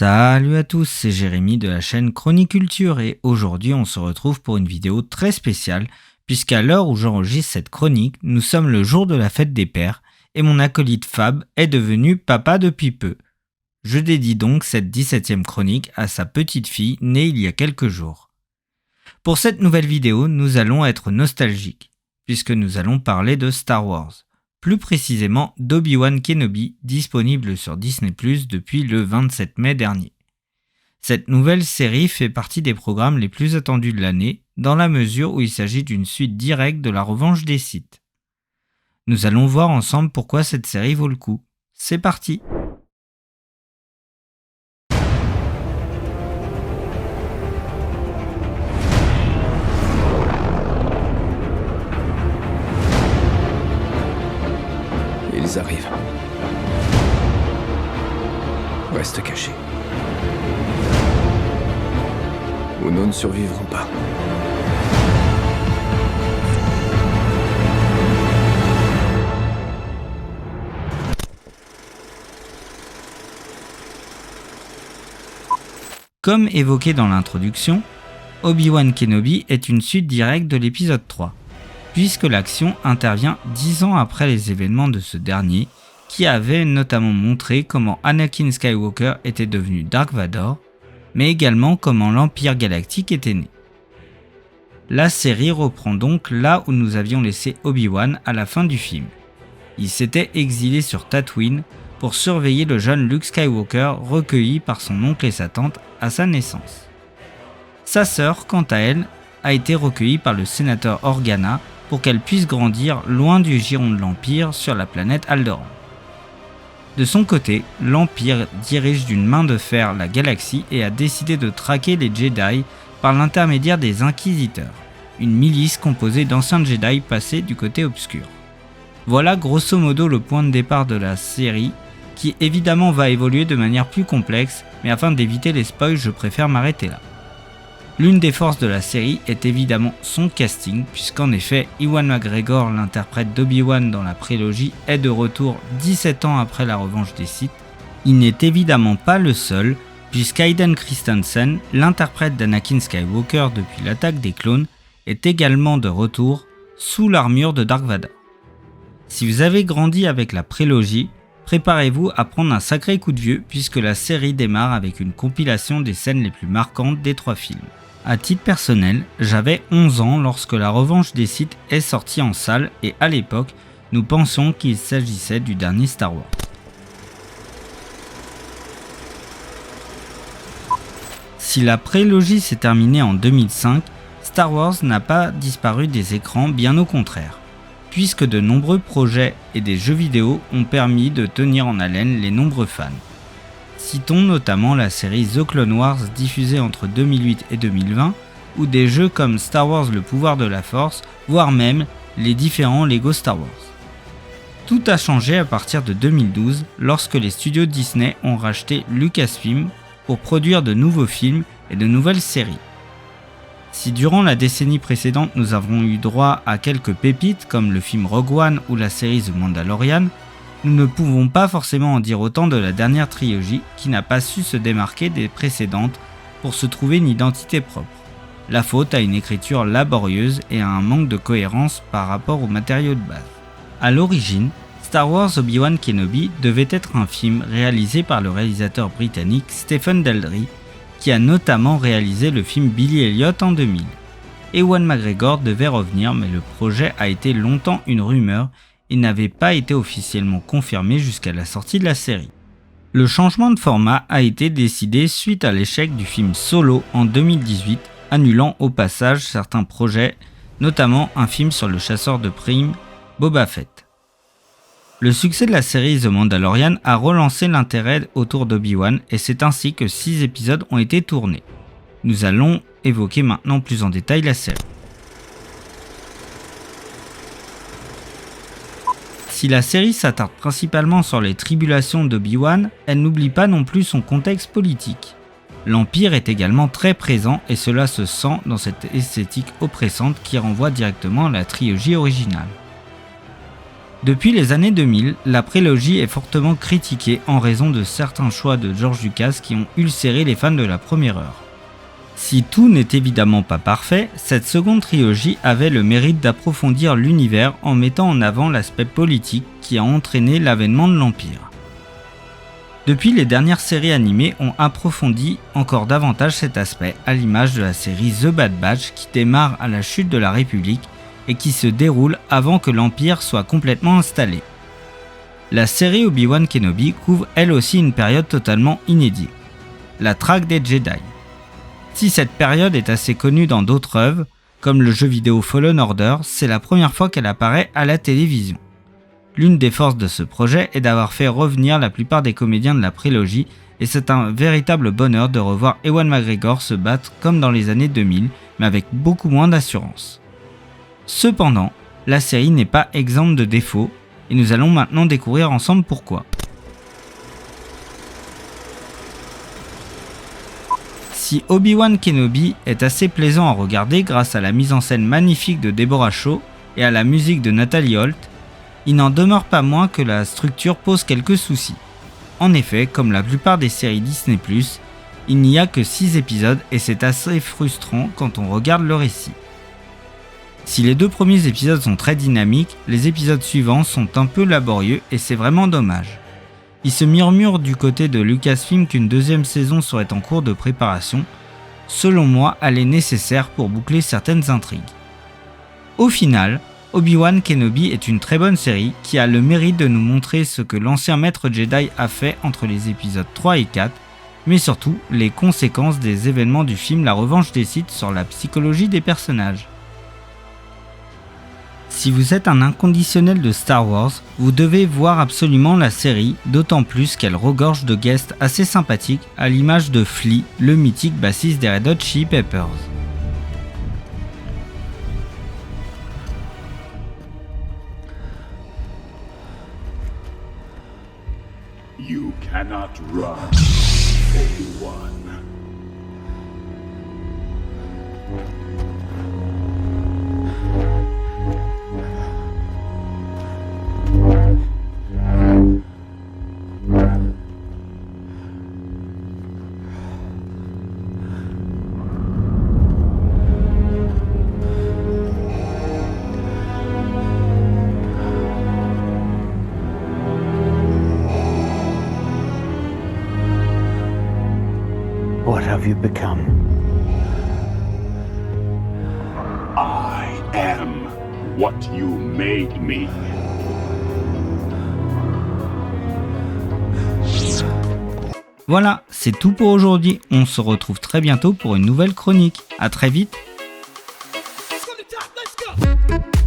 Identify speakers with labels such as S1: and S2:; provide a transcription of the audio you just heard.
S1: Salut à tous, c'est Jérémy de la chaîne Chroniculture et aujourd'hui on se retrouve pour une vidéo très spéciale puisqu'à l'heure où j'enregistre cette chronique, nous sommes le jour de la fête des pères et mon acolyte Fab est devenu papa depuis peu. Je dédie donc cette 17e chronique à sa petite fille née il y a quelques jours. Pour cette nouvelle vidéo, nous allons être nostalgiques puisque nous allons parler de Star Wars. Plus précisément d'Obi-Wan Kenobi, disponible sur Disney+ depuis le 27 mai dernier. Cette nouvelle série fait partie des programmes les plus attendus de l'année, dans la mesure où il s'agit d'une suite directe de la Revanche des Sith. Nous allons voir ensemble pourquoi cette série vaut le coup. C'est parti!
S2: Ils arrivent. Reste caché. Ou nous ne survivrons pas.
S1: Comme évoqué dans l'introduction, Obi-Wan Kenobi est une suite directe de l'épisode 3. Puisque l'action intervient 10 ans après les événements de ce dernier, qui avait notamment montré comment Anakin Skywalker était devenu Dark Vador, mais également comment l'Empire Galactique était né. La série reprend donc là où nous avions laissé Obi-Wan à la fin du film. Il s'était exilé sur Tatooine pour surveiller le jeune Luke Skywalker recueilli par son oncle et sa tante à sa naissance. Sa sœur, quant à elle, a été recueillie par le sénateur Organa pour qu'elle puisse grandir loin du giron de l'Empire sur la planète Alderaan. De son côté, l'Empire dirige d'une main de fer la galaxie et a décidé de traquer les Jedi par l'intermédiaire des Inquisiteurs, une milice composée d'anciens Jedi passés du côté obscur. Voilà grosso modo le point de départ de la série, qui évidemment va évoluer de manière plus complexe, mais afin d'éviter les spoils, je préfère m'arrêter là. L'une des forces de la série est évidemment son casting, puisqu'en effet, Ewan McGregor, l'interprète d'Obi-Wan dans la prélogie, est de retour 17 ans après la Revanche des Sith. Il n'est évidemment pas le seul, puisqu'Aiden Christensen, l'interprète d'Anakin Skywalker depuis l'attaque des clones, est également de retour sous l'armure de Dark Vador. Si vous avez grandi avec la prélogie, préparez-vous à prendre un sacré coup de vieux puisque la série démarre avec une compilation des scènes les plus marquantes des 3 films. À titre personnel, j'avais 11 ans lorsque La Revanche des Sith est sortie en salle et à l'époque, nous pensions qu'il s'agissait du dernier Star Wars. Si la prélogie s'est terminée en 2005, Star Wars n'a pas disparu des écrans, bien au contraire, puisque de nombreux projets et des jeux vidéo ont permis de tenir en haleine les nombreux fans. Citons notamment la série The Clone Wars diffusée entre 2008 et 2020, ou des jeux comme Star Wars Le Pouvoir de la Force, voire même les différents Lego Star Wars. Tout a changé à partir de 2012 lorsque les studios Disney ont racheté Lucasfilm pour produire de nouveaux films et de nouvelles séries. Si durant la décennie précédente nous avons eu droit à quelques pépites comme le film Rogue One ou la série The Mandalorian, nous ne pouvons pas forcément en dire autant de la dernière trilogie qui n'a pas su se démarquer des précédentes pour se trouver une identité propre. La faute à une écriture laborieuse et à un manque de cohérence par rapport au matériau de base. À l'origine, Star Wars Obi-Wan Kenobi devait être un film réalisé par le réalisateur britannique Stephen Daldry, qui a notamment réalisé le film Billy Elliot en 2000. Ewan McGregor devait revenir, mais le projet a été longtemps une rumeur et n'avait pas été officiellement confirmé jusqu'à la sortie de la série. Le changement de format a été décidé suite à l'échec du film Solo en 2018, annulant au passage certains projets, notamment un film sur le chasseur de primes, Boba Fett. Le succès de la série The Mandalorian a relancé l'intérêt autour d'Obi-Wan et c'est ainsi que 6 épisodes ont été tournés. Nous allons évoquer maintenant plus en détail la série. Si la série s'attarde principalement sur les tribulations d'Obi-Wan, elle n'oublie pas non plus son contexte politique. L'Empire est également très présent et cela se sent dans cette esthétique oppressante qui renvoie directement à la trilogie originale. Depuis les années 2000, la prélogie est fortement critiquée en raison de certains choix de George Lucas qui ont ulcéré les fans de la première heure. Si tout n'est évidemment pas parfait, cette seconde trilogie avait le mérite d'approfondir l'univers en mettant en avant l'aspect politique qui a entraîné l'avènement de l'Empire. Depuis, les dernières séries animées ont approfondi encore davantage cet aspect, à l'image de la série The Bad Batch qui démarre à la chute de la République et qui se déroule avant que l'Empire soit complètement installé. La série Obi-Wan Kenobi couvre elle aussi une période totalement inédite, la traque des Jedi. Si cette période est assez connue dans d'autres œuvres, comme le jeu vidéo Fallen Order, c'est la première fois qu'elle apparaît à la télévision. L'une des forces de ce projet est d'avoir fait revenir la plupart des comédiens de la prélogie et c'est un véritable bonheur de revoir Ewan McGregor se battre comme dans les années 2000, mais avec beaucoup moins d'assurance. Cependant, la série n'est pas exempte de défauts et nous allons maintenant découvrir ensemble pourquoi. Si Obi-Wan Kenobi est assez plaisant à regarder grâce à la mise en scène magnifique de Deborah Shaw et à la musique de Natalie Holt, il n'en demeure pas moins que la structure pose quelques soucis. En effet, comme la plupart des séries Disney+, il n'y a que 6 épisodes et c'est assez frustrant quand on regarde le récit. Si les 2 premiers épisodes sont très dynamiques, les épisodes suivants sont un peu laborieux et c'est vraiment dommage. Il se murmure du côté de Lucasfilm qu'une deuxième saison serait en cours de préparation. Selon moi, elle est nécessaire pour boucler certaines intrigues. Au final, Obi-Wan Kenobi est une très bonne série qui a le mérite de nous montrer ce que l'ancien maître Jedi a fait entre les épisodes 3 et 4, mais surtout les conséquences des événements du film La Revanche des Sith sur la psychologie des personnages. Si vous êtes un inconditionnel de Star Wars, vous devez voir absolument la série, d'autant plus qu'elle regorge de guests assez sympathiques à l'image de Flea, le mythique bassiste des Red Hot Chili Peppers.
S3: You cannot run, Obi-Wan.
S4: What have you become?
S3: I am what you made me.
S1: Voilà, c'est tout pour aujourd'hui. On se retrouve très bientôt pour une nouvelle chronique. À très vite.
S5: From the top, let's go.